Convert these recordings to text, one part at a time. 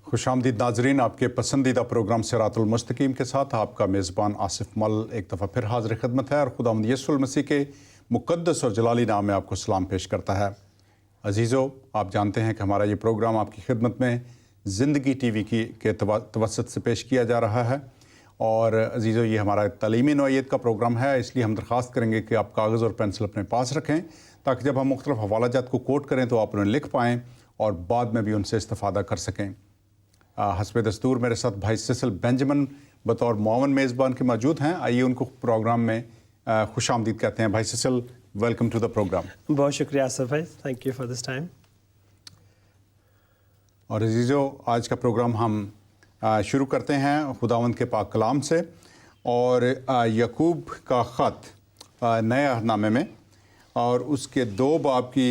खुश आमदीद नाजरीन, आपके पसंदीदा प्रोग्राम सिरातुल मुस्तकीम के साथ आपका मेज़बान आसिफ मल एक दफ़ा फिर हाज़िर खिदमत है और खुदावंद यीशुल मसीह के मुक़द्दस और जलाली नाम में आपको सलाम पेश करता है। अजीज़ों, आप जानते हैं कि हमारा ये प्रोग्राम आपकी खिदमत में ज़िंदगी टीवी के तवस्सुत से पेश किया जा रहा है। और अजीज़ों, ये हमारा तालीमी नौइयत का प्रोग्राम है, इसलिए हम दरख्वास्त करेंगे कि आप कागज़ और पेंसिल अपने पास रखें ताकि जब हम मुख्तलिफ़ हवालाजात को कोट करें तो आप उन्हें लिख पाएँ और बाद में भी उनसे इस्तिफ़ादा कर सकें। हस्ब दस्तूर मेरे साथ भाई सिसिल बेंजामिन बतौर मुआवन मेज़बान के मौजूद हैं। आइए उनको प्रोग्राम में खुश आमदीद कहते हैं। भाई Cecil, welcome to the programme. बहुत शुक्रिया आसिफ भाई, thank you for this time. और अजीज़ों, आज का प्रोग्राम हम शुरू करते हैं खुदावंद के पाक कलाम से और याकूब का ख़त नए अहदनामे में और उसके 2 बाब की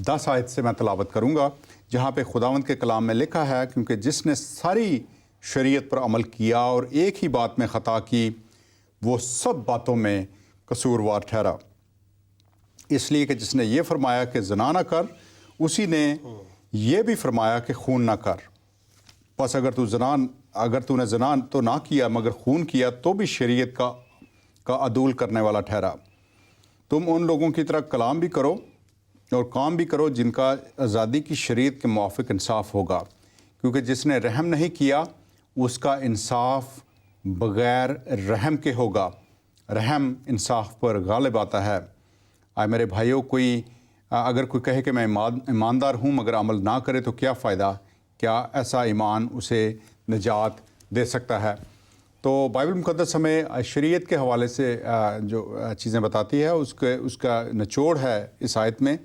10 आयत से मैं तलावत करूँगा, जहाँ पे खुदावंद के कलाम में लिखा है, क्योंकि जिसने सारी शरीयत पर अमल किया और एक ही बात में ख़ता की, वो सब बातों में कसूरवार ठहरा। इसलिए कि जिसने ये फरमाया कि ज़ना न कर, उसी ने ये भी फरमाया कि खून ना कर। बस अगर तूने ज़ना तो ना किया मगर खून किया तो भी शरीयत का अदूल करने वाला ठहरा। तुम उन लोगों की तरह कलाम भी करो और काम भी करो जिनका आज़ादी की शरीयत के मुआफ़िक इंसाफ होगा, क्योंकि जिसने रहम नहीं किया उसका इंसाफ बग़ैर रहम के होगा। रहम इंसाफ पर गालिब आता है। आए मेरे भाइयों, अगर कोई कहे कि मैं ईमानदार हूँ मगर अमल ना करे तो क्या फ़ायदा? क्या ऐसा ईमान उसे निजात दे सकता है? तो बाइबल मुक़द्दस हमें शरीयत के हवाले से जो चीज़ें बताती है उसका निचोड़ है इस आयत में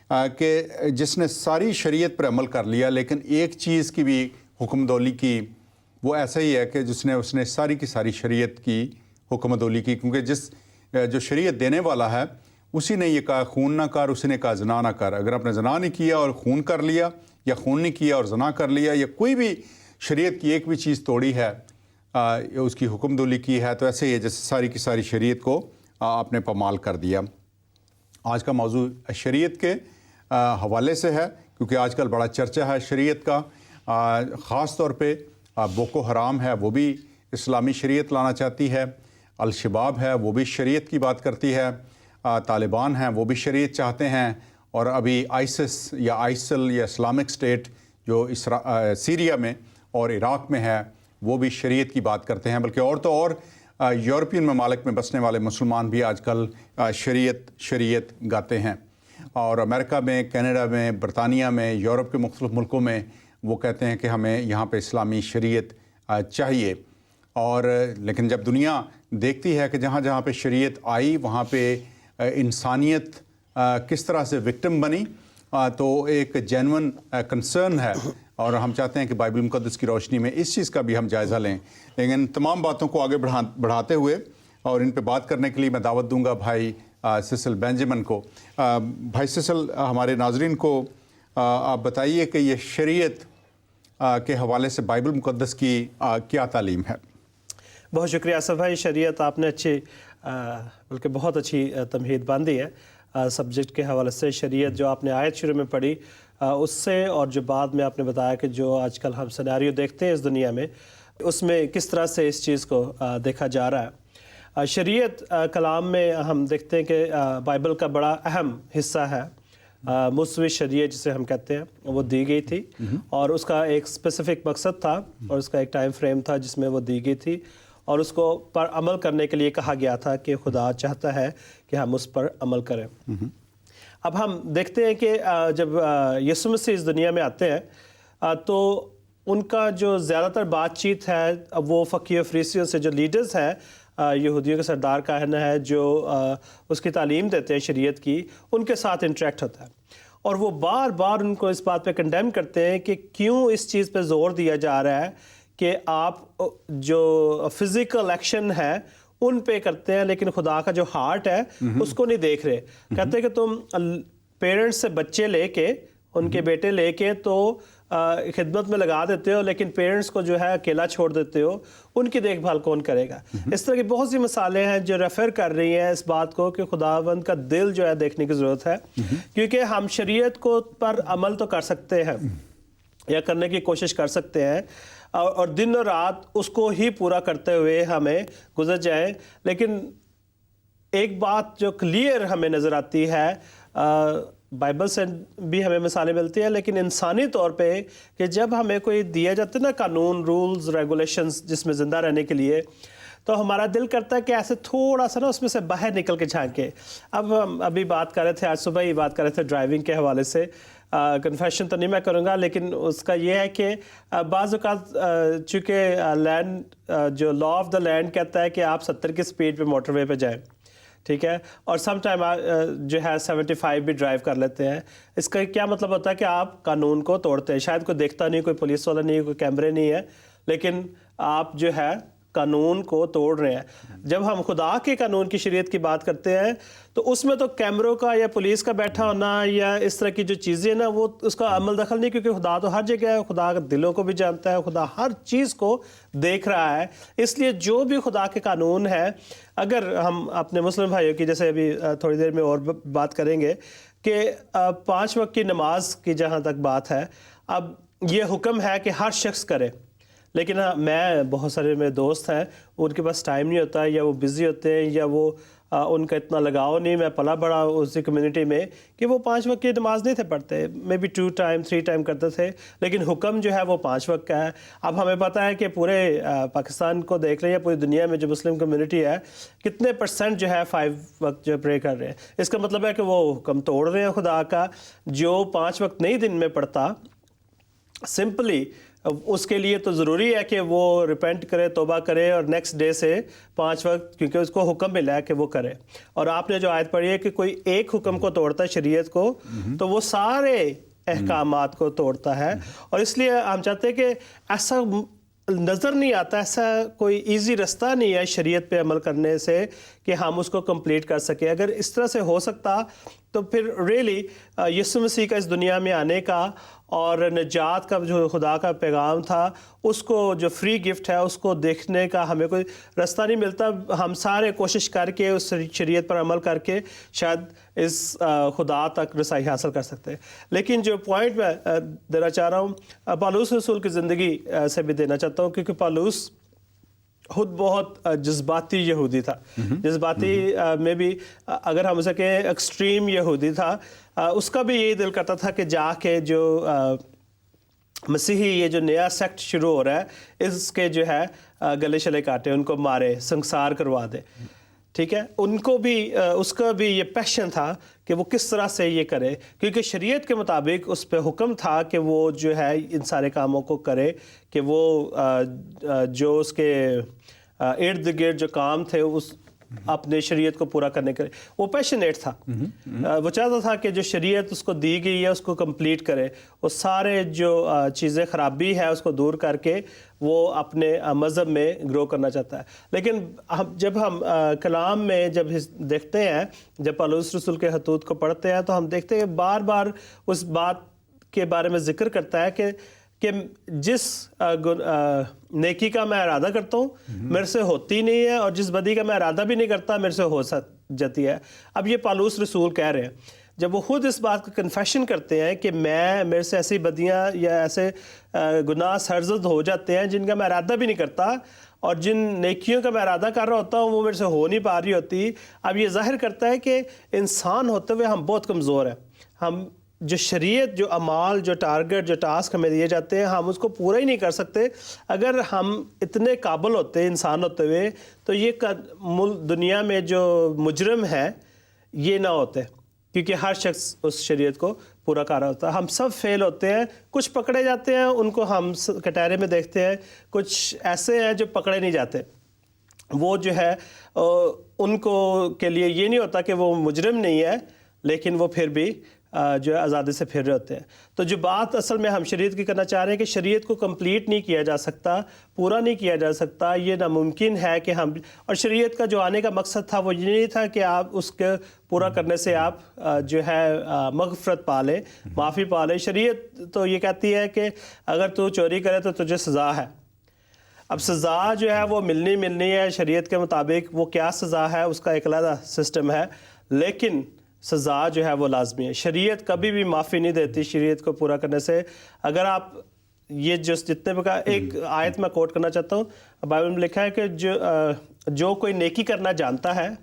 कि जिसने सारी शरीयत पर अमल कर लिया लेकिन एक चीज़ की भी हुक्मदोली की, वो ऐसा ही है कि उसने सारी की सारी शरीयत की हुक्मदोली की, क्योंकि जो शरीयत देने वाला है उसी ने ये कहा खून ना कर, उसी ने कहा जना ना कर। अगर आपने जना नहीं किया और खून कर लिया, या खून नहीं किया और जना कर लिया, या कोई भी शरीयत की एक भी चीज़ तोड़ी है, उसकी हुक्मदोली की है, तो ऐसे ही है जैसे सारी की सारी शरीयत को आपने पामाल कर दिया। आज का मौजू शरीयत के हवाले से है, क्योंकि आजकल बड़ा चर्चा है शरीयत का। ख़ास तौर पे बोको हराम है, वो भी इस्लामी शरीयत लाना चाहती है। अल-शबाब है, वो भी शरीयत की बात करती है। तालिबान हैं, वो भी शरीयत चाहते हैं। और अभी आइसिस या आइसिल या इस्लामिक स्टेट जो सीरिया में और इराक़ में है, वो भी शरीयत की बात करते हैं। बल्कि और तो और यूरोपियन ममालिक में बसने वाले मुसलमान भी आजकल शरीयत गाते हैं। और अमेरिका में, कनाडा में, बरतानिया में, यूरोप के मुख्तलिफ़ मुल्कों में वो कहते हैं कि हमें यहाँ पे इस्लामी शरीयत चाहिए। और लेकिन जब दुनिया देखती है कि जहाँ जहाँ पे शरीयत आई वहाँ पे इंसानियत किस तरह से विक्टिम बनी, तो एक जेन्युइन कंसर्न है और हम चाहते हैं कि बाइबल मुक़द्दस की रोशनी में इस चीज़ का भी हम जायज़ा लें। लेकिन तमाम बातों को आगे बढ़ाते हुए और इन पे बात करने के लिए मैं दावत दूंगा भाई सिसिल बेंजामिन को। भाई सिसिल, हमारे नाजरीन को आप बताइए कि ये शरीयत के हवाले से बाइबल मुक़द्दस की क्या तालीम है? बहुत शुक्रिया आसिफ भाई, शरीयत आपने अच्छी बल्कि बहुत अच्छी तमहीद बांधी है सब्जेक्ट के हवाले से। शरीयत जो आपने आयत शुरू में पढ़ी उससे, और जो बाद में आपने बताया कि जो आजकल हम सिनेरियो देखते हैं इस दुनिया में, उसमें किस तरह से इस चीज़ को देखा जा रहा है। शरीयत कलाम में हम देखते हैं कि बाइबल का बड़ा अहम हिस्सा है। मुस्वी शरीयत जिसे हम कहते हैं, वो दी गई थी और उसका एक स्पेसिफिक मकसद था और उसका एक टाइम फ्रेम था जिसमें वो दी गई थी, और उसको पर अमल करने के लिए कहा गया था कि खुदा चाहता है कि हम उस पर अमल करें। अब हम देखते हैं कि जब यीशु मसीह इस दुनिया में आते हैं तो उनका जो ज़्यादातर बातचीत है वो फ़कीह फरीसियों से, जो लीडर्स हैं, यहूदियों के सरदार कहना है, जो उसकी तालीम देते हैं शरीयत की, उनके साथ इंटरेक्ट होता है। और वो बार बार उनको इस बात पे कंडेम करते हैं कि क्यों इस चीज़ पे ज़ोर दिया जा रहा है कि आप जो फिज़िकल एक्शन है उन पे करते हैं लेकिन खुदा का जो हार्ट है उसको नहीं देख रहे। कहते हैं कि तुम पेरेंट्स से बच्चे लेके, उनके बेटे लेके तो खिदमत में लगा देते हो, लेकिन पेरेंट्स को जो है अकेला छोड़ देते हो, उनकी देखभाल कौन करेगा? इस तरह की बहुत सी मिसालें हैं जो रेफर कर रही हैं इस बात को कि खुदावंद का दिल जो है देखने की ज़रूरत है, क्योंकि हम शरीयत को पर अमल तो कर सकते हैं یا کرنے کی کوشش کر سکتے ہیں اور دن اور رات اس کو ہی پورا کرتے ہوئے ہمیں گزر جائیں. لیکن ایک بات جو کلیئر ہمیں نظر آتی ہے بائبل سے بھی ہمیں مثالیں ملتی ہیں، لیکن انسانی طور پہ کہ جب ہمیں کوئی دیا جاتا ہے نا قانون، رولز، ریگولیشنز جس میں زندہ رہنے کے لیے، تو ہمارا دل کرتا ہے کہ ایسے تھوڑا سا نا اس میں سے باہر نکل کے جھانکے. اب ہم ابھی بات کر رہے تھے، آج صبح ہی بات کر رہے تھے ڈرائیونگ کے حوالے سے. کنفیشن تو نہیں میں کروں گا، لیکن اس کا یہ ہے کہ بعض اوقات چونکہ لینڈ جو لا آف دا لینڈ کہتا ہے کہ آپ 70 کی سپیڈ پہ موٹر وے پہ جائیں، ٹھیک ہے، اور سم ٹائم جو ہے 75 بھی ڈرائیو کر لیتے ہیں. اس کا کیا مطلب ہوتا ہے کہ آپ قانون کو توڑتے ہیں. شاید کوئی دیکھتا نہیں، کوئی پولیس والا نہیں، کوئی کیمرے نہیں ہے، لیکن آپ جو ہے قانون کو توڑ رہے ہیں. جب ہم خدا کے قانون کی شریعت کی بات کرتے ہیں تو اس میں تو کیمروں کا یا پولیس کا بیٹھا ہونا یا اس طرح کی جو چیزیں نا وہ اس کا عمل دخل نہیں، کیونکہ خدا تو ہر جگہ ہے، خدا دلوں کو بھی جانتا ہے، خدا ہر چیز کو دیکھ رہا ہے. اس لیے جو بھی خدا کے قانون ہے، اگر ہم اپنے مسلم بھائیوں کی جیسے ابھی تھوڑی دیر میں اور بات کریں گے کہ 5 وقت کی نماز کی جہاں تک بات ہے، اب یہ حکم ہے کہ ہر شخص کرے. لیکن میں بہت سارے میرے دوست ہیں، ان کے پاس ٹائم نہیں ہوتا، یا وہ بزی ہوتے ہیں، یا وہ ان کا اتنا لگاؤ نہیں. میں پلا بڑا اسی کمیونٹی میں کہ وہ 5 وقت کی نماز نہیں تھے پڑھتے، مے بی 2 ٹائم 3 ٹائم کرتے تھے، لیکن حکم جو ہے وہ 5 وقت کا ہے. اب ہمیں پتہ ہے کہ پورے پاکستان کو دیکھ لیں یا پوری دنیا میں جو مسلم کمیونٹی ہے، کتنے % جو ہے 5 وقت جو پرے کر رہے ہیں. اس کا مطلب ہے کہ وہ حکم توڑ رہے ہیں خدا کا. جو 5 وقت نہیں دن میں پڑھتا، سمپلی اس کے لیے تو ضروری ہے کہ وہ ریپینٹ کرے، توبہ کرے، اور نیکسٹ ڈے سے 5 وقت، کیونکہ اس کو حکم ملا ہے کہ وہ کرے. اور آپ نے جو آیت پڑھی ہے کہ کوئی ایک حکم کو توڑتا ہے شریعت کو، تو وہ سارے احکامات کو توڑتا ہے. اور اس لیے ہم چاہتے ہیں کہ ایسا نظر نہیں آتا، ایسا کوئی ایزی رستہ نہیں ہے شریعت پہ عمل کرنے سے کہ ہم اس کو کمپلیٹ کر سکیں. اگر اس طرح سے ہو سکتا تو پھر ریلی یسوع مسیح کا اس دنیا میں آنے کا اور نجات کا جو خدا کا پیغام تھا، اس کو جو فری گفٹ ہے اس کو دیکھنے کا ہمیں کوئی رستہ نہیں ملتا. ہم سارے کوشش کر کے اس شریعت پر عمل کر کے شاید اس خدا تک رسائی حاصل کر سکتے. لیکن جو پوائنٹ میں دینا چاہ رہا ہوں، پالوس رسول کی زندگی سے بھی دینا چاہتا ہوں، کیونکہ پالوس خود بہت جذباتی یہودی تھا. جذباتی میں بھی اگر ہم اسے کہیں ایکسٹریم یہودی تھا. اس کا بھی یہی دل کرتا تھا کہ جا کے جو مسیحی یہ جو نیا سیکٹ شروع ہو رہا ہے، اس کے جو ہے گلے شلے کاٹے، ان کو مارے، سنسار کروا دے. ٹھیک ہے، ان کو بھی اس کا بھی یہ پیشن تھا کہ وہ کس طرح سے یہ کرے، کیونکہ شریعت کے مطابق اس پہ حکم تھا کہ وہ جو ہے ان سارے کاموں کو کرے، کہ وہ جو اس کے ارد گرد جو کام تھے اس اپنے شریعت کو پورا کرنے کے، وہ پیشنیٹ تھا. وہ چاہتا تھا کہ جو شریعت اس کو دی گئی ہے اس کو کمپلیٹ کرے، وہ سارے جو چیزیں خرابی ہے اس کو دور کر کے وہ اپنے مذہب میں گرو کرنا چاہتا ہے. لیکن جب ہم کلام میں جب دیکھتے ہیں، جب پالوس رسول کے خطوط کو پڑھتے ہیں، تو ہم دیکھتے ہیں بار بار اس بات کے بارے میں ذکر کرتا ہے کہ جس نیکی کا میں ارادہ کرتا ہوں میرے سے ہوتی نہیں ہے، اور جس بدی کا میں ارادہ بھی نہیں کرتا میرے سے ہو جاتی ہے. اب یہ پالوس رسول کہہ رہے ہیں، جب وہ خود اس بات کا کنفیشن کرتے ہیں کہ میرے سے ایسی بدیاں یا ایسے گناہ سرزد ہو جاتے ہیں جن کا میں ارادہ بھی نہیں کرتا، اور جن نیکیوں کا میں ارادہ کر رہا ہوتا ہوں وہ میرے سے ہو نہیں پا رہی ہوتی. اب یہ ظاہر کرتا ہے کہ انسان ہوتے ہوئے ہم بہت کمزور ہیں. ہم جو شریعت، جو اعمال، جو ٹارگٹ، جو ٹاسک ہمیں دیے جاتے ہیں، ہم اس کو پورا ہی نہیں کر سکتے. اگر ہم اتنے قابل ہوتے انسان ہوتے ہوئے تو یہ دنیا میں جو مجرم ہیں یہ نہ ہوتے، کیونکہ ہر شخص اس شریعت کو پورا کر رہا ہوتا ہے. ہم سب فیل ہوتے ہیں، کچھ پکڑے جاتے ہیں، ان کو ہم کٹہرے میں دیکھتے ہیں، کچھ ایسے ہیں جو پکڑے نہیں جاتے. وہ جو ہے ان کو کے لیے یہ نہیں ہوتا کہ وہ مجرم نہیں ہے، لیکن وہ پھر بھی جو ہے آزادی سے پھر رہے ہوتے ہیں. تو جو بات اصل میں ہم شریعت کی کرنا چاہ رہے ہیں کہ شریعت کو کمپلیٹ نہیں کیا جا سکتا، پورا نہیں کیا جا سکتا، یہ ناممکن ہے کہ ہم، اور شریعت کا جو آنے کا مقصد تھا وہ یہ نہیں تھا کہ آپ اس کے پورا کرنے سے آپ جو ہے مغفرت پا لیں، معافی پا لیں. شریعت تو یہ کہتی ہے کہ اگر تو چوری کرے تو تجھے سزا ہے. اب سزا جو ہے وہ ملنی ہے شریعت کے مطابق. وہ کیا سزا ہے اس کا ایک علیحدہ سسٹم ہے، لیکن سزا جو ہے وہ لازمی ہے. شریعت کبھی بھی معافی نہیں دیتی شریعت کو پورا کرنے سے. اگر آپ ये जितने भी कहा, एक आयत मैं कोट करना चाहता हूँ, बाइबल में लिखा है कि जो कोई नेकी करना जानता है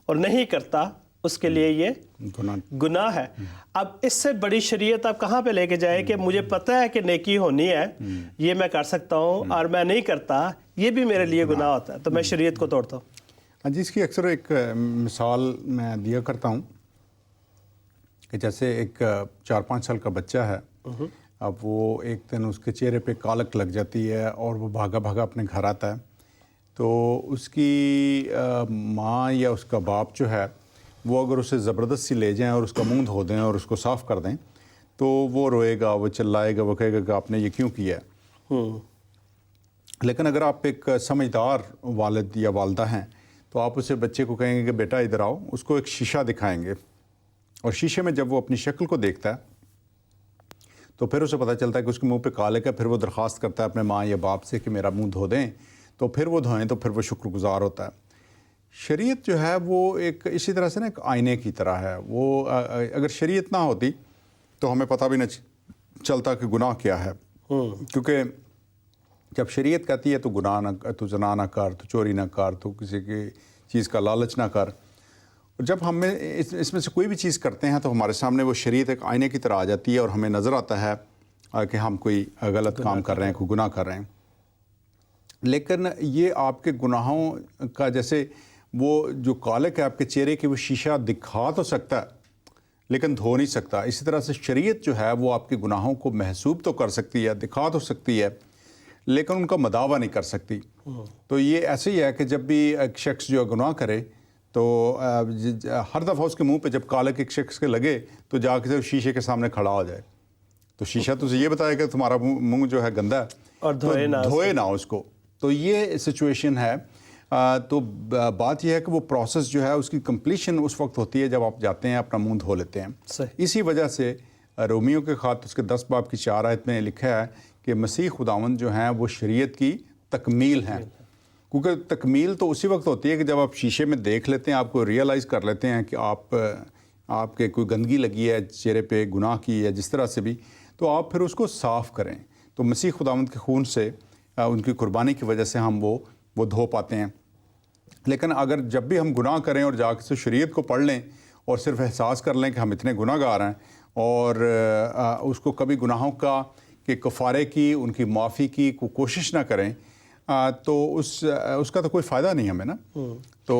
और नहीं करता उसके लिए ये गुनाह है। अब इससे बड़ी शरीयत आप कहाँ पे लेके जाए कि मुझे पता है कि नेकी होनी है, ये मैं कर सकता हूँ, और मैं नहीं करता, ये भी मेरे लिए गुनाह होता है, तो मैं शरीयत को तोड़ता हूँ। हाँ जी, इसकी अक्सर एक मिसाल मैं दिया करता हूँ कि जैसे एक 4-5 साल का बच्चा है, अब वो एक दिन उसके चेहरे पे कालक लग जाती है और वो भागा भागा अपने घर आता है, तो उसकी माँ या उसका बाप जो है वो अगर उसे ज़बरदस्ती ले जाएं और उसका मुंह धो दें और उसको साफ़ कर दें, तो वो रोएगा, वो चिल्लाएगा, वो कहेगा कि आपने ये क्यों किया है। लेकिन अगर आप एक समझदार वालिद या वालदा हैं तो आप उसे बच्चे को कहेंगे कि बेटा इधर आओ, उसको एक शीशा दिखाएंगे, और शीशे में जब वो अपनी शक्ल को देखता है तो फिर उसे पता चलता है कि उसके मुंह पे कालक है। फिर वो दरख्वास्त करता है अपने माँ या बाप से कि मेरा मुंह धो दें, तो फिर वो धोएं, तो फिर वो शुक्रगुजार होता है। शरीयत जो है वो एक इसी तरह से ना एक आईने की तरह है। वो अगर शरीयत ना होती तो हमें पता भी न चलता कि गुनाह क्या है, क्योंकि जब शरीयत कहती है तो गुनाह ना, तो ज़ना ना कर, तो चोरी ना कर, तो किसी की चीज़ का लालच ना कर, जब हमें इसमें से कोई भी चीज़ करते हैं तो हमारे सामने वो शरीयत एक आईने की तरह आ जाती है और हमें नज़र आता है कि हम कोई गलत काम कर रहे हैं, कोई गुनाह कर रहे हैं। लेकिन ये आपके गुनाहों का, जैसे वो जो कालक है आपके चेहरे की, वो शीशा दिखा तो सकता है लेकिन धो नहीं सकता। इसी तरह से शरीयत जो है वो आपके गुनाहों को महसूब तो कर सकती है, दिखा तो सकती है, लेकिन उनका मदावा नहीं कर सकती। तो ये ऐसे ही है कि जब भी एक शख्स जो गुनाह करे तो हर दफ़ा उसके मुंह पे जब कालक एक शख्स के लगे तो जाके शीशे के सामने खड़ा हो जाए, तो शीशा तो ये बताएगा कि तुम्हारा मुंह जो है गंदा है और धोए ना उसको। तो ये सिचुएशन है। तो बात यह है कि वो प्रोसेस जो है उसकी कंप्लीशन उस वक्त होती है जब आप जाते हैं अपना मुंह धो लेते हैं। इसी वजह से रोमियो के ख़ात उसके 10 बाब की 4 आयत में लिखा है कि मसीह खुदावंद जो हैं वो शरीयत की तकमील हैं। क्योंकि तकमील तो उसी वक्त होती है कि जब आप शीशे में देख लेते हैं, आपको रियलाइज़ कर लेते हैं कि आपके कोई गंदगी लगी है चेहरे पे, गुनाह की है जिस तरह से भी, तो आप फिर उसको साफ़ करें। तो मसीह खुदावंद के खून से, उनकी कुर्बानी की वजह से हम वो धो पाते हैं। लेकिन अगर जब भी हम गुनाह करें और जाकर से शरीयत को पढ़ लें और सिर्फ एहसास कर लें कि हम इतने गुनाहगार हैं और उसको कभी गुनाहों का कि कफ़ारे की, उनकी माफ़ी की कोशिश ना करें, तो उसका तो कोई फ़ायदा नहीं हमें ना। तो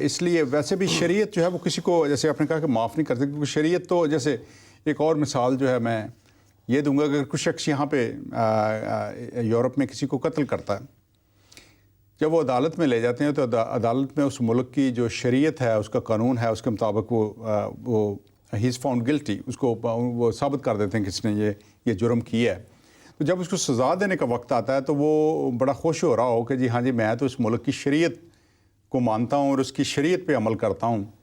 इसलिए वैसे भी शरीयत जो है वो किसी को, जैसे आपने कहा कि माफ़ नहीं करती, क्योंकि शरीयत तो, जैसे एक और मिसाल जो है मैं ये दूंगा कि कुछ शख्स यहाँ पे यूरोप में किसी को कत्ल करता है, जब वो अदालत में ले जाते हैं तो अदालत में उस मुल्क की जो शरीयत है, उसका कानून है, उसके मुताबिक वो ही इज़ फाउंड गिल्टी, उसको वो साबित कर देते हैं कि इसने ये जुर्म किया है। तो जब उसको सज़ा देने का वक्त आता है तो वो बड़ा खुश हो रहा हो कि जी हाँ जी, मैं तो इस मुल्क की शरीयत को मानता हूँ और उसकी शरीयत पे अमल करता हूँ।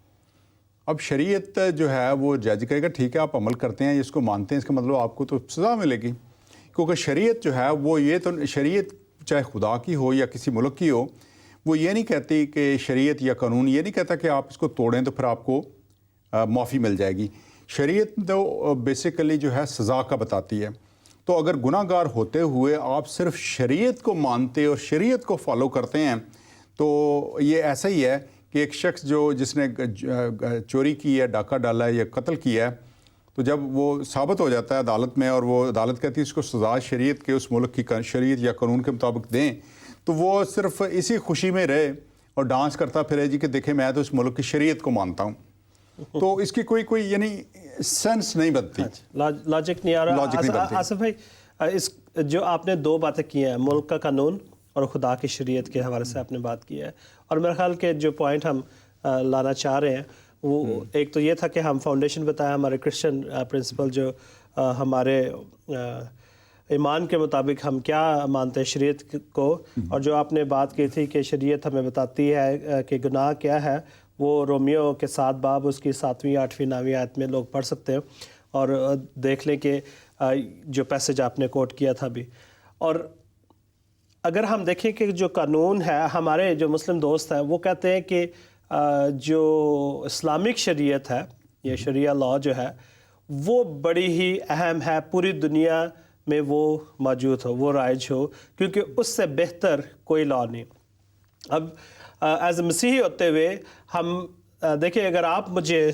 अब शरीयत जो है वो जज कहेगा ठीक है आप अमल करते हैं, इसको मानते हैं, इसका मतलब आपको तो सज़ा मिलेगी, क्योंकि शरीयत जो है वो, ये तो शरीयत चाहे खुदा की हो या किसी मुल्क की हो, वो ये नहीं कहती कि शरीयत या कानून ये नहीं कहता कि आप इसको तोड़ें तो फिर आपको माफ़ी मिल जाएगी। शरीयत तो बेसिकली जो है सज़ा का बताती है। तो अगर गुनाहगार होते हुए आप सिर्फ शरीयत को मानते और शरीयत को फॉलो करते हैं, तो ये ऐसा ही है कि एक शख्स जिसने चोरी की है, डाका डाला है या कत्ल किया है, तो जब वो साबित हो जाता है अदालत में और वो अदालत कहती है इसको सज़ा शरीयत के, उस मुल्क की शरीयत या कानून के मुताबिक दें, तो वो सिर्फ इसी खुशी में रहे और डांस करता फिरे जी कि देखें मैं तो इस मुल्क की शरीयत को मानता हूँ। तो इसकी कोई यानी सेंस नहीं बनती, लॉजिक नहीं आ रहा। आसिफ भाई, इस जो आपने 2 बातें की हैं, मुल्क का कानून और खुदा की शरीयत के हवाले से आपने बात की है, और मेरे ख्याल के जो पॉइंट हम लाना चाह रहे हैं वो एक तो ये था कि हम फाउंडेशन बताया हमारे क्रिश्चियन प्रिंसिपल जो हमारे ईमान के मुताबिक हम क्या मानते हैं शरीयत को, और जो आपने बात की थी कि शरीयत हमें बताती है कि गुनाह क्या है, वो रोमियो के 7 बाब उसकी 7वीं 8वीं 9वीं आयत में लोग पढ़ सकते हैं और देख लें कि जो पैसेज आपने कोट किया था भी। और अगर हम देखें कि जो कानून है, हमारे जो मुस्लिम दोस्त हैं वो कहते हैं कि जो इस्लामिक शरीयत है, ये शरिया लॉ जो है वो बड़ी ही अहम है, पूरी दुनिया میں وہ موجود ہو، وہ رائج ہو، کیونکہ اس سے بہتر کوئی لا نہیں۔ اب ایز اے مسیحی ہوتے ہوئے ہم دیکھیں، اگر آپ مجھے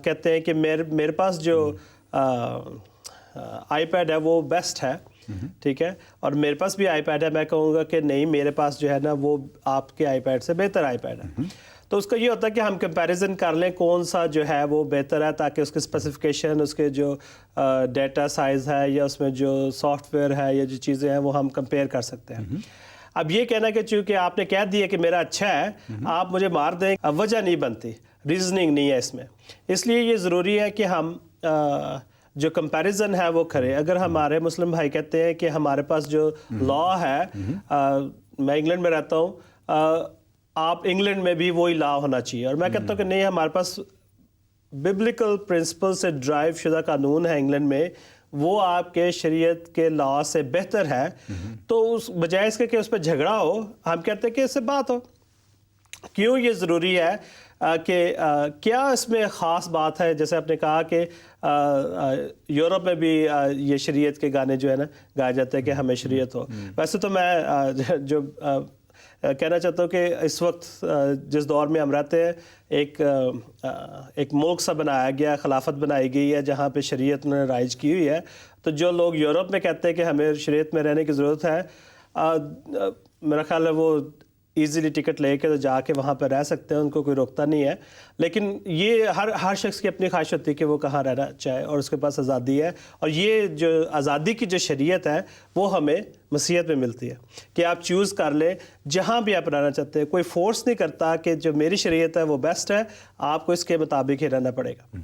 کہتے ہیں کہ میرے پاس جو آئی پیڈ ہے وہ بیسٹ ہے، ٹھیک ہے، اور میرے پاس بھی آئی پیڈ ہے، میں کہوں گا کہ نہیں، میرے پاس جو ہے نا وہ آپ کے آئی پیڈ سے بہتر آئی پیڈ ہے۔ تو اس کا یہ ہوتا ہے کہ ہم کمپیریزن کر لیں کون سا جو ہے وہ بہتر ہے، تاکہ اس کے اسپیسیفکیشن، اس کے جو ڈیٹا سائز ہے یا اس میں جو سافٹ ویئر ہے یا جو چیزیں ہیں وہ ہم کمپیئر کر سکتے ہیں۔ اب یہ کہنا کہ چونکہ آپ نے کہہ دیا کہ میرا اچھا ہے، آپ مجھے مار دیں، وجہ نہیں بنتی، ریزننگ نہیں ہے اس میں۔ اس لیے یہ ضروری ہے کہ ہم جو کمپیریزن ہے وہ کریں۔ اگر ہمارے مسلم بھائی کہتے ہیں کہ ہمارے پاس جو لا ہے، میں انگلینڈ میں رہتا ہوں، آپ انگلینڈ میں بھی وہی لا ہونا چاہیے، اور میں کہتا ہوں کہ نہیں، ہمارے پاس ببلیکل پرنسپل سے ڈرائیو شدہ قانون ہے انگلینڈ میں، وہ آپ کے شریعت کے لا سے بہتر ہے۔ تو اس بجائے اس کے کہ اس پہ جھگڑا ہو، ہم کہتے ہیں کہ اس سے بات ہو۔ کیوں یہ ضروری ہے کہ کیا اس میں خاص بات ہے؟ جیسے آپ نے کہا کہ یورپ میں بھی یہ شریعت کے گانے جو ہے نا گائے جاتے ہیں کہ ہمیں شریعت ہو۔ ویسے تو میں جو کہنا چاہتا ہوں کہ اس وقت جس دور میں ہم رہتے ہیں، ایک ملک سا بنایا گیا، خلافت بنائی گئی ہے جہاں پہ شریعت نے رائج کی ہوئی ہے۔ تو جو لوگ یورپ میں کہتے ہیں کہ ہمیں شریعت میں رہنے کی ضرورت ہے، میرا خیال ہے وہ ایزیلی ٹکٹ لے کے تو جا کے وہاں پہ رہ سکتے ہیں، ان کو کوئی روکتا نہیں ہے۔ لیکن یہ ہر شخص کی اپنی خواہش ہوتی ہے کہ وہ کہاں رہنا چاہے، اور اس کے پاس آزادی ہے۔ اور یہ جو آزادی کی جو شریعت ہے وہ ہمیں مسیحیت میں ملتی ہے کہ آپ چوز کر لیں جہاں بھی آپ رہنا چاہتے ہیں۔ کوئی فورس نہیں کرتا کہ جو میری شریعت ہے وہ بیسٹ ہے، آپ کو اس کے مطابق ہی رہنا پڑے گا۔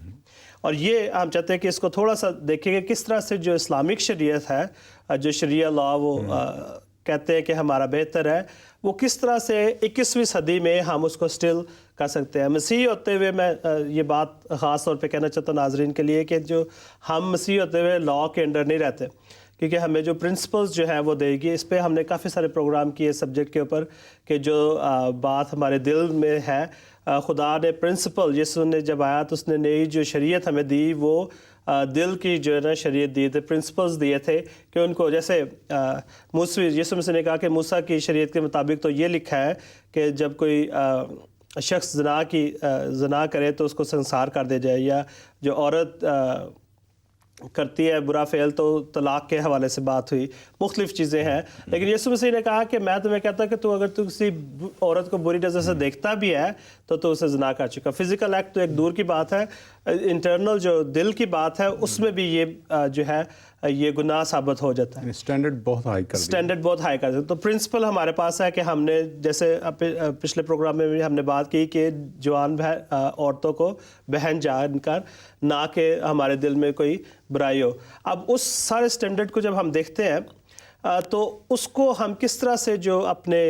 اور یہ ہم چاہتے ہیں کہ اس کو تھوڑا سا دیکھیں کہ کس طرح سے جو اسلامک شریعت ہے، جو شریعہ لا وہ کہتے ہیں کہ ہمارا بہتر ہے، وہ کس طرح سے 21ویں صدی میں ہم اس کو سٹل کر سکتے ہیں۔ مسیحی ہوتے ہوئے میں یہ بات خاص طور پہ کہنا چاہتا ہوں ناظرین کے لیے کہ جو ہم مسیحی ہوتے ہوئے لا کے انڈر نہیں رہتے، کیونکہ ہمیں جو پرنسپلز جو ہیں وہ دے گی۔ اس پہ ہم نے کافی سارے پروگرام کیے سبجیکٹ کے اوپر کہ جو بات ہمارے دل میں ہے، خدا نے پرنسپل، یسوع نے جب آیا تو اس نے نئی جو شریعت ہمیں دی، وہ دل کی جو ہے نا شریعت دی تھے، پرنسپلز دیے تھے کہ ان کو، جیسے یسوع مسیح نے کہا کہ موسیٰ کی شریعت کے مطابق تو یہ لکھا ہے کہ جب کوئی شخص زنا کرے تو اس کو سنسار کر دیا جائے، یا جو عورت کرتی ہے برا فعل تو طلاق کے حوالے سے بات ہوئی، مختلف چیزیں ہیں۔ لیکن یسوع مسیح نے کہا کہ میں تمہیں کہتا کہ تو اگر تو کسی عورت کو بری نظر سے دیکھتا بھی ہے تو اسے زنا کر چکا۔ فزیکل ایکٹ تو ایک دور کی بات ہے، انٹرنل جو دل کی بات ہے اس میں بھی یہ جو ہے یہ گناہ ثابت ہو جاتا ہے۔ اسٹینڈرڈ بہت ہائی کر دیا۔ تو پرنسپل ہمارے پاس ہے کہ ہم نے، جیسے پچھلے پروگرام میں بھی ہم نے بات کی کہ جوان عورتوں کو بہن جان کر، نہ کہ ہمارے دل میں کوئی برائی ہو۔ اب اس سارے اسٹینڈرڈ کو جب ہم دیکھتے ہیں تو اس کو ہم کس طرح سے جو اپنے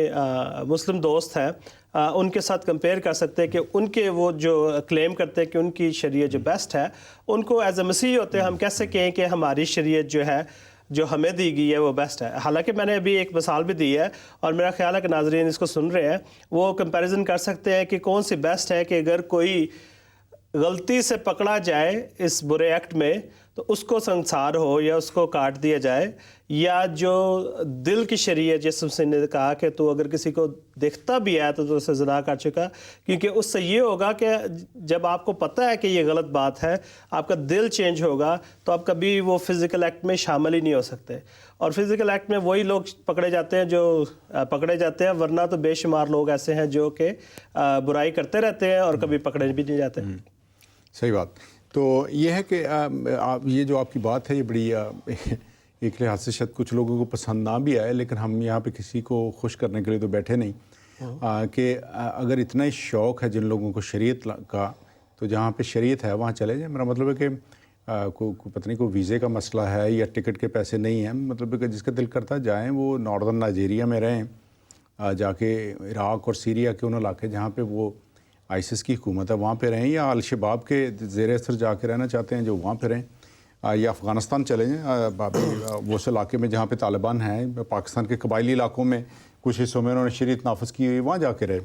مسلم دوست ہیں ان کے ساتھ کمپیئر کر سکتے ہیں کہ ان کے وہ جو کلیم کرتے ہیں کہ ان کی شریعت جو بیسٹ ہے، ان کو ایز اے مسیحی ہوتے ہیں ہم کیسے کہیں کہ ہماری شریعت جو ہے جو ہمیں دی گئی ہے وہ بیسٹ ہے۔ حالانکہ میں نے ابھی ایک مثال بھی دی ہے، اور میرا خیال ہے کہ ناظرین اس کو سن رہے ہیں، وہ کمپیریزن کر سکتے ہیں کہ کون سی بیسٹ ہے، کہ اگر کوئی غلطی سے پکڑا جائے اس برے ایکٹ میں تو اس کو سنسار ہو یا اس کو کاٹ دیا جائے، یا جو دل کی شریعت جس سے نے کہا کہ تو اگر کسی کو دیکھتا بھی ہے تو اسے زنا کر چکا، کیونکہ اس سے یہ ہوگا کہ جب آپ کو پتہ ہے کہ یہ غلط بات ہے، آپ کا دل چینج ہوگا تو آپ کبھی وہ فزیکل ایکٹ میں شامل ہی نہیں ہو سکتے۔ اور فزیکل ایکٹ میں وہی لوگ پکڑے جاتے ہیں جو پکڑے جاتے ہیں، ورنہ تو بے شمار لوگ ایسے ہیں جو کہ برائی کرتے رہتے ہیں اور کبھی پکڑے بھی نہیں جاتے۔ صحیح بات۔ تو یہ ہے کہ یہ جو آپ کی بات ہے یہ بڑی ایک لحاظ سے شاید کچھ لوگوں کو پسند نہ بھی آئے، لیکن ہم یہاں پہ کسی کو خوش کرنے کے لیے تو بیٹھے نہیں، کہ اگر اتنا ہی شوق ہے جن لوگوں کو شریعت کا، تو جہاں پہ شریعت ہے وہاں چلے جائیں۔ میرا مطلب ہے کہ پتہ نہیں کوئی ویزے کا مسئلہ ہے یا ٹکٹ کے پیسے نہیں ہیں، مطلب ہے کہ جس کا دل کرتا جائیں، وہ ناردرن نائجیریا میں رہیں، جا کے عراق اور سیریا کے ان علاقے جہاں پہ وہ آئیسس کی حکومت ہے وہاں پہ رہیں، یا الشباب کے زیر اثر جا کے رہنا چاہتے ہیں جو وہاں پہ رہیں، یا افغانستان چلے جائیں، وہ اس علاقے میں جہاں پہ طالبان ہیں، پاکستان کے قبائلی علاقوں میں کچھ حصوں میں انہوں نے شریعت نافذ کی ہوئی، وہاں جا کے رہے۔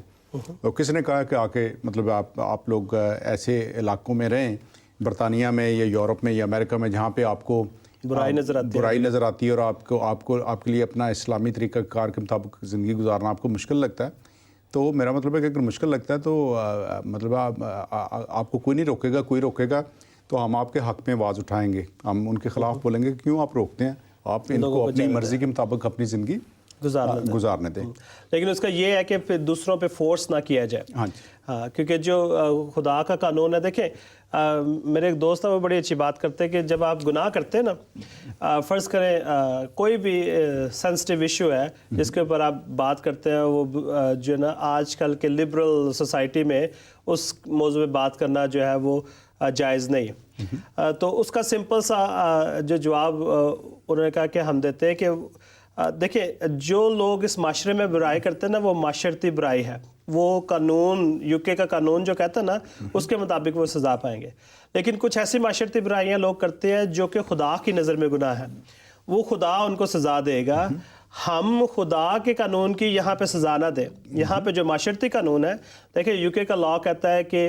تو کس نے کہا کہ آ کے مطلب آپ لوگ ایسے علاقوں میں رہیں، برطانیہ میں یا یورپ میں یا امریکہ میں، جہاں پہ آپ کو बुराई नज़र आती है, बुराई नज़र आती है और आपके लिए अपना इस्लामी तरीक़ा कार के मुताबिक ज़िंदगी गुजारना आपको मुश्किल लगता है, तो मेरा मतलब है कि अगर मुश्किल लगता है तो मतलब आपको कोई नहीं रोकेगा, कोई रोकेगा तो हम आपके हक़ में आवाज़ उठाएंगे, हम उनके ख़िलाफ़ बोलेंगे क्यों आप रोकते हैं, आप इनको अपनी मर्ज़ी के मुताबिक अपनी ज़िंदगी गुजारने दें। लेकिन उसका ये है कि फिर दूसरों पे फोर्स ना किया जाए। हाँ जी, हाँ, क्योंकि जो खुदा का कानून है, देखें मेरे एक दोस्त है, वो बड़ी अच्छी बात करते हैं कि जब आप गुनाह करते हैं ना, फ़र्ज़ करें कोई भी सेंसिटिव इशू है जिसके ऊपर आप बात करते हैं, वो जो है ना आजकल के लिबरल सोसाइटी में उस मौजू में बात करना जो है वो जायज़ नहीं है। तो उसका सिंपल सा जो जवाब उन्होंने कहा कि हम देते हैं कि देखिए, जो लोग इस माशरे में बुराई करते हैं ना, वो माशरती बुराई है। वो कानून, यूके का कानून जो कहता है ना, उसके मुताबिक वो सज़ा पाएंगे। लेकिन कुछ ऐसी माशरती बुराइयां लोग करते हैं जो कि खुदा की नज़र में गुनाह है, वो खुदा उनको सज़ा देगा। हम खुदा के कानून की यहाँ पे सज़ा ना दें। यहाँ पे जो माशरती कानून है, देखिए यूके का लॉ कहता है कि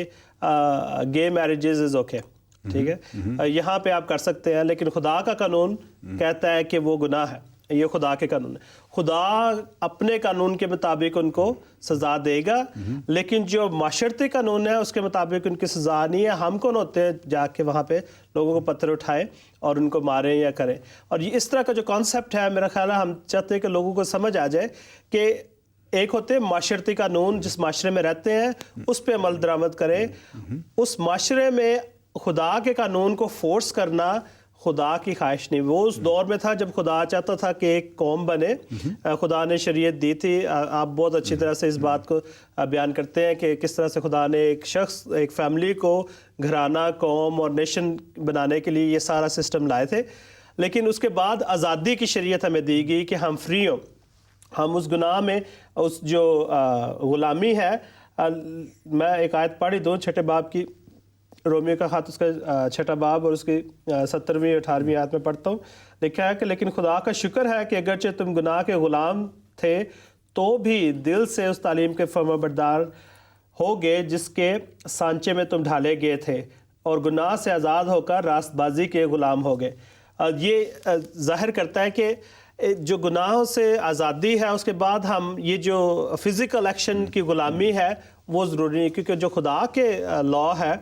गे मैरिजेज इज़ ओके, ठीक है, यहाँ पे आप कर सकते हैं, लेकिन खुदा का कानून कहता है कि वो गुनाह है। ये खुदा के कानून है। खुदा अपने कानून के मुताबिक उनको सज़ा देगा, लेकिन जो माशरती कानून है उसके मुताबिक उनकी सज़ा नहीं है। हम कौन होते हैं जाके वहाँ पे लोगों को पत्थर उठाएं और उनको मारें या करें। और ये इस तरह का जो कॉन्सेप्ट है, मेरा ख्याल है हम चाहते हैं कि लोगों को समझ आ जाए कि एक होते हैं माशरती कानून, जिस माशरे में रहते हैं उस पर अमल दरामद करें। उस माशरे में खुदा के कानून को फोर्स करना खुदा की ख्वाहिश नहीं। वो उस दौर में था जब खुदा चाहता था कि एक कौम बने, खुदा ने शरीयत दी थी। आप बहुत अच्छी तरह से इस बात को बयान करते हैं कि किस तरह से खुदा ने एक शख्स, एक फैमिली को घराना, कौम और नेशन बनाने के लिए ये सारा सिस्टम लाए थे। लेकिन उसके बाद आज़ादी की शरीयत हमें दी गई कि हम फ्री हों, हम उस गुनाह में, उस जो ग़ुलामी है, मैं एक आयत पढ़ी दूँ छठे बाब की, रोमियो का ख़त उसका छठा बाब और उसकी 17वीं 18वीं आयत में पढ़ता हूँ। लिखा है कि लेकिन खुदा का शुक्र है कि अगरचे तुम गुनाह के ग़ुलाम थे तो भी दिल से उस तालीम के फर्माबरदार हो गए जिसके सांचे में तुम ढाले गए थे, और गुनाह से आज़ाद होकर रास्तबाजी के ग़ुलाम हो गए। ये ज़ाहिर करता है कि जो गुनाहों से आज़ादी है, उसके बाद हम ये जो फ़िज़िकल एक्शन की ग़ुलामी है वो ज़रूरी नहीं, क्योंकि जो खुदा के लॉ है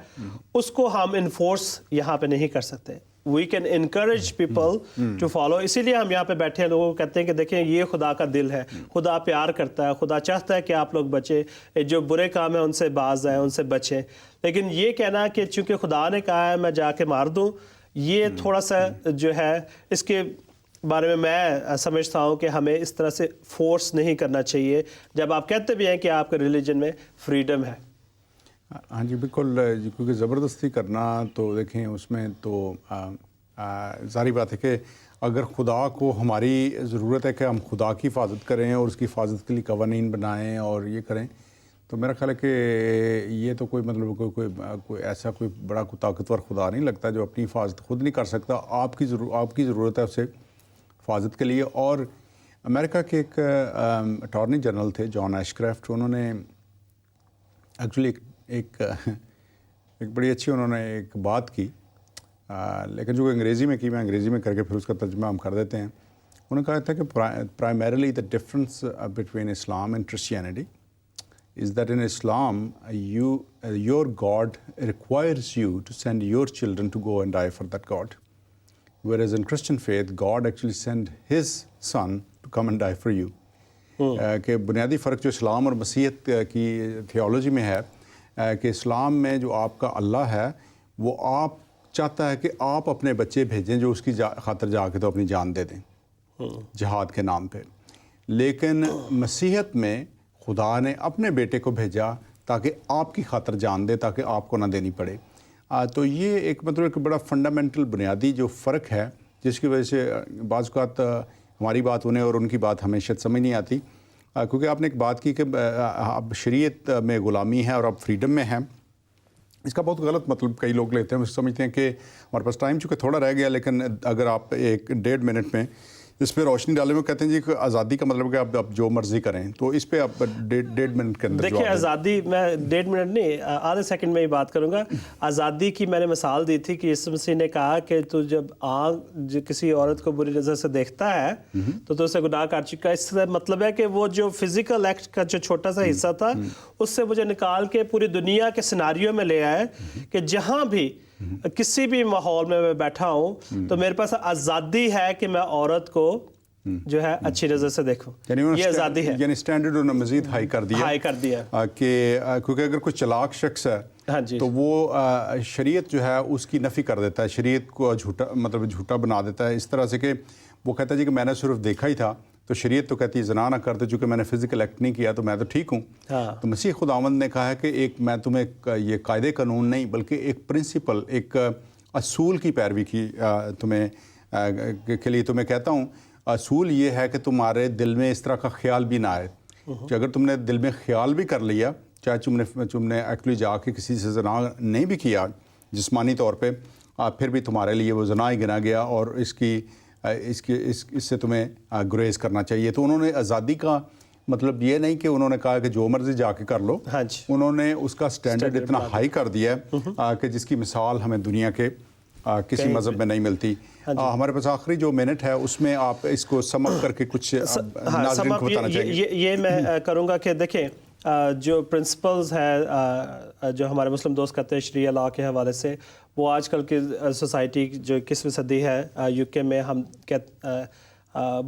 उसको हम इन्फोर्स यहाँ पे नहीं कर सकते। We can encourage people to follow. इसीलिए हम यहाँ पे बैठे हैं, लोगों को कहते हैं कि देखें ये खुदा का दिल है, खुदा प्यार करता है, खुदा चाहता है कि आप लोग बचें, जो बुरे काम है उनसे बाज आए, उनसे बचें। लेकिन ये कहना कि चूँकि खुदा ने कहा है मैं जाके मार दूँ, ये थोड़ा सा जो है इसके बारे में मैं समझता हूँ कि हमें इस तरह से फोर्स नहीं करना चाहिए जब आप कहते भी हैं कि आपके रिलीजन में फ्रीडम है। हाँ जी बिल्कुल, क्योंकि ज़बरदस्ती करना तो देखें उसमें तो ज़ाहिर बात है कि अगर खुदा को हमारी ज़रूरत है कि हम खुदा की हिफाजत करें और उसकी हिफाजत के लिए कवानीन बनाएं और ये करें, तो मेरा ख्याल है कि ये तो कोई मतलब कोई ऐसा कोई बड़ा कोई ताकतवर खुदा नहीं लगता जो अपनी हिफाजत खुद नहीं कर सकता। आपकी ज़रूरत है उसे हिफाजत के लिए। और अमेरिका के एक अटॉर्नी जनरल थे जॉन एशक्राफ्ट, उन्होंने एक्चुअली एक बड़ी अच्छी उन्होंने एक बात की, लेकिन जो अंग्रेज़ी में की, मैं अंग्रेज़ी में करके फिर उसका तर्जुमा हम कर देते हैं। उन्होंने कहा था कि primarily the difference between Islam and Christianity is that in Islam your God requires you to send your children to go and die for that God, whereas in Christian faith God actually sent his son to come and die for you. कि बुनियादी फ़र्क जो इस्लाम और मसीहत की theology में है कि इस्लाम में जो आपका अल्लाह है वो आप चाहता है कि आप अपने बच्चे भेजें जो उसकी खातिर जाके तो अपनी जान दे दें जिहाद के नाम पे, लेकिन मसीहत में खुदा ने अपने बेटे को भेजा ताकि आपकी खातिर जान दे, ताकि आपको ना देनी पड़े। तो ये एक मतलब एक बड़ा फंडामेंटल बुनियादी जो फ़र्क है जिसकी वजह से बाज़ औक़ात हमारी बात उन्हें और उनकी बात हमें शायद समझ नहीं आती, क्योंकि आपने एक बात की कि अब शरीयत में ग़ुलामी है और अब फ्रीडम में है। इसका बहुत गलत मतलब कई लोग लेते हैं, समझते हैं कि हमारे पास टाइम चूँकि थोड़ा रह गया, लेकिन अगर आप 1-1.5 मिनट में اس پہ روشنی ڈالے میں کہتے ہیں جی کہ آزادی کا مطلب کہ آپ جو مرضی کریں، تو اس پہ آپ 1.5 منٹ کے اندر دیکھیں آزادی، میں 1.5 منٹ نہیں آدھے سیکنڈ میں ہی بات کروں گا۔ آزادی کی میں نے مثال دی تھی کہ یسوع مسیح نے کہا کہ تو جب آنکھ کسی عورت کو بری نظر سے دیکھتا ہے تو اسے گناہ کر چکا ہے۔ اس سے مطلب ہے کہ وہ جو فزیکل ایکٹ کا جو چھوٹا سا حصہ تھا اس سے مجھے نکال کے پوری دنیا کے سیناریو میں لے آئے کہ جہاں بھی کسی بھی ماحول میں بیٹھا ہوں تو میرے پاس آزادی ہے کہ میں عورت کو جو ہے اچھی نظر سے دیکھوں، یہ آزادی ہے۔ یعنی سٹینڈرڈ انہوں نے مزید ہائی کر دیا کہ کیونکہ اگر کوئی چلاک شخص ہے تو وہ شریعت جو ہے اس کی نفی کر دیتا ہے، شریعت کو جھوٹا بنا دیتا ہے، اس طرح سے کہ وہ کہتا ہے جی کہ میں نے صرف دیکھا ہی تھا، تو شریعت تو کہتی ہے زنا نہ کرتے، چونکہ میں نے فزیکل ایکٹ نہیں کیا تو میں تو ٹھیک ہوں۔ تو مسیح خداوند نے کہا ہے کہ میں تمہیں یہ قاعدے قانون نہیں بلکہ ایک پرنسپل، ایک اصول کی پیروی کی کے لیے تمہیں کہتا ہوں۔ اصول یہ ہے کہ تمہارے دل میں اس طرح کا خیال بھی نہ آئے کہ اگر تم نے دل میں خیال بھی کر لیا، چاہے تم نے ایکچولی جا کے کسی سے زنا نہیں بھی کیا جسمانی طور پہ، پھر بھی تمہارے لیے وہ زنا ہی گنا گیا اور اس سے تمہیں گریز کرنا چاہیے۔ تو انہوں نے آزادی کا مطلب یہ نہیں کہ انہوں نے کہا کہ جو مرضی جا کے کر لو، انہوں نے اس کا سٹینڈرڈ اتنا ہائی کر دیا ہے کہ جس کی مثال ہمیں دنیا کے کسی مذہب میں نہیں ملتی۔ ہمارے پاس آخری جو منٹ ہے اس میں آپ اس کو سم اپ کر کے کچھ ناظرین کو بتانا چاہیے۔ یہ میں کروں گا کہ دیکھیں جو پرنسپلز ہے جو ہمارے مسلم دوست کہتے ہیں شریعہ لاء کے حوالے سے، وہ آج کل کی سوسائٹی جو 21ویں صدی ہے یو کے میں ہم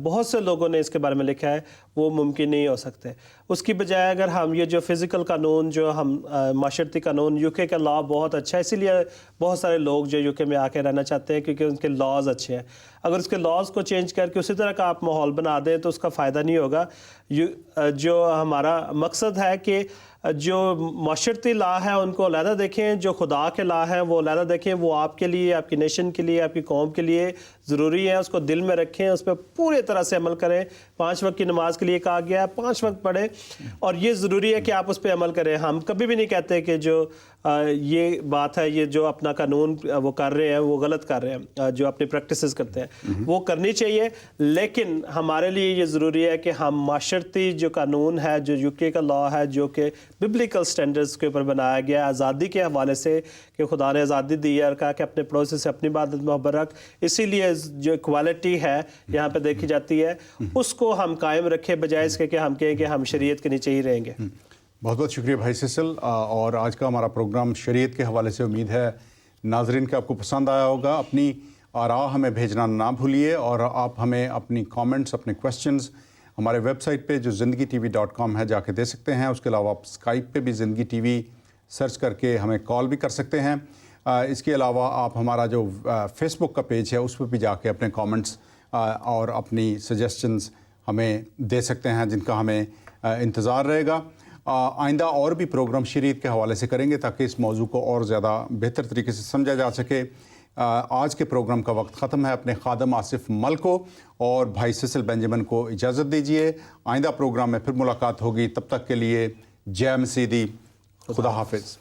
بہت سے لوگوں نے اس کے بارے میں لکھا ہے، وہ ممکن نہیں ہو سکتے۔ اس کی بجائے اگر ہم یہ جو فزیکل قانون، جو ہم معاشرتی قانون، یو کے کا لاء بہت اچھا ہے، اسی لیے بہت سارے لوگ جو یو کے میں آ کے رہنا چاہتے ہیں کیونکہ ان کے لاز اچھے ہیں۔ اگر اس کے لاز کو چینج کر کے اسی طرح کا آپ ماحول بنا دیں تو اس کا فائدہ نہیں ہوگا۔ جو ہمارا مقصد ہے کہ جو معاشرتی لاء ہے ان کو علیحدہ دیکھیں، جو خدا کے لاء ہیں وہ علیحدہ دیکھیں، وہ آپ کے لیے، آپ کی نیشن کے لیے، آپ کی قوم کے لیے ضروری ہے، اس کو دل میں رکھیں، اس پہ پورے طرح سے عمل کریں۔ 5 وقت کی نماز کے لیے کہا گیا ہے 5 وقت پڑھیں، اور یہ ضروری ہے کہ آپ اس پہ عمل کریں۔ ہم کبھی بھی نہیں کہتے کہ جو یہ بات ہے، یہ جو اپنا قانون وہ کر رہے ہیں وہ غلط کر رہے ہیں، جو اپنی پریکٹسز کرتے ہیں وہ کرنی چاہیے، لیکن ہمارے لیے یہ ضروری ہے کہ ہم معاشرتی جو قانون ہے، جو یو کے کا لاء ہے، جو کہ ببلیکل سٹینڈرڈز کے اوپر بنایا گیا ہے آزادی کے حوالے سے، کہ خدا نے آزادی دی ہے اور کہا کہ اپنے پڑوسی سے اپنی عبادت محبت رکھ، اسی لیے جو ایکوالٹی ہے یہاں پہ دیکھی جاتی ہے، اس کو ہم قائم رکھیں بجائے اس کے کہ ہم کہیں کہ ہم شریعت کے نیچے ہی رہیں گے۔ بہت بہت شکریہ بھائی سیسل، اور آج کا ہمارا پروگرام شریعت کے حوالے سے امید ہے ناظرین کہ آپ کو پسند آیا ہوگا۔ اپنی آراء ہمیں بھیجنا نہ بھولیے، اور آپ ہمیں اپنی کامنٹس، اپنے کویسچنز ہمارے ویب سائٹ پہ جو zindagi.tv.com ہے جا کے دے سکتے ہیں۔ اس کے علاوہ آپ اسکائپ پہ بھی زندگی ٹی وی سرچ کر کے ہمیں کال بھی کر سکتے ہیں۔ اس کے علاوہ آپ ہمارا جو فیس بک کا پیج ہے اس پہ بھی جا کے اپنے کامنٹس اور اپنی سجیسچنز ہمیں دے سکتے ہیں، جن کا ہمیں انتظار رہے گا۔ آئندہ اور بھی پروگرام شریعت کے حوالے سے کریں گے تاکہ اس موضوع کو اور زیادہ بہتر طریقے سے سمجھا جا سکے۔ آج کے پروگرام کا وقت ختم ہے۔ اپنے خادم آصف مل کو اور بھائی سیسل بینجمن کو اجازت دیجیے۔ آئندہ پروگرام میں پھر ملاقات ہوگی، تب تک کے لیے جے مسیح دی، خدا حافظ۔